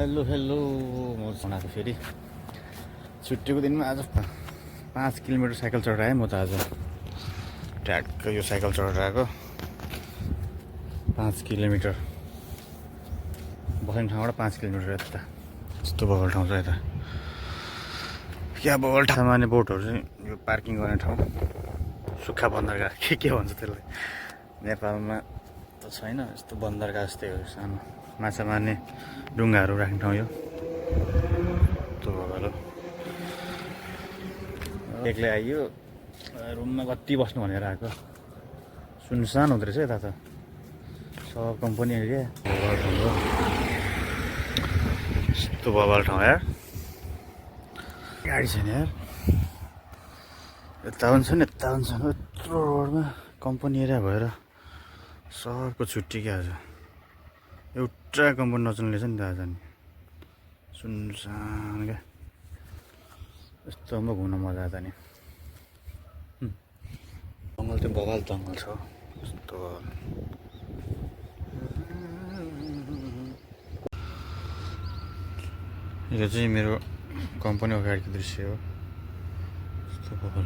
hello hello म बनाएको फेरि छुट्टीको दिनमा आज 5 किलोमिटर साइकल चढेर आएँ म त आज ट्याक्क यो साइकल चढेर आएको 5 किलोमिटर बस्ने ठाउँबाट 5 किलोमिटर यता यस्तो बगल ठाउँ छ यता क्या बगल सामान्य बोटहरू चाहिँ यो पार्किङ गर्ने ठाउँ सुक्खा बन्दरगाह के भन्छ त्यसलाई नेपालमा त छैन यस्तो बन्दरगाह जस्तै हो सानो माछा मार्ने डुङ्गाहरू राख्ने ठाउँ यो त्यो बगल हो एक्लै आइयो रुममा कति बस्नु भनेर आएको सुनसान हुँदो रहेछ यता त सब कम्पनी एरिया बबाल ठाउँ हो यस्तो बबाल ठाउँ यार गाडी छैन यार यता पनि छन् यत्रो रोडमा कम्पनी एरिया भएर सबको छुट्टी क्या आज एउटा कम्पनी नचल्ने रहेछ नि त आज नि सुनसान क्या यस्तोमा घुम्न मजा आउँछ नि जङ्गल चाहिँ बबाल जङ्गल छ यस्तो यो चाहिँ मेरो कम्पनी अगाडिको दृश्य हो यस्तो बबाल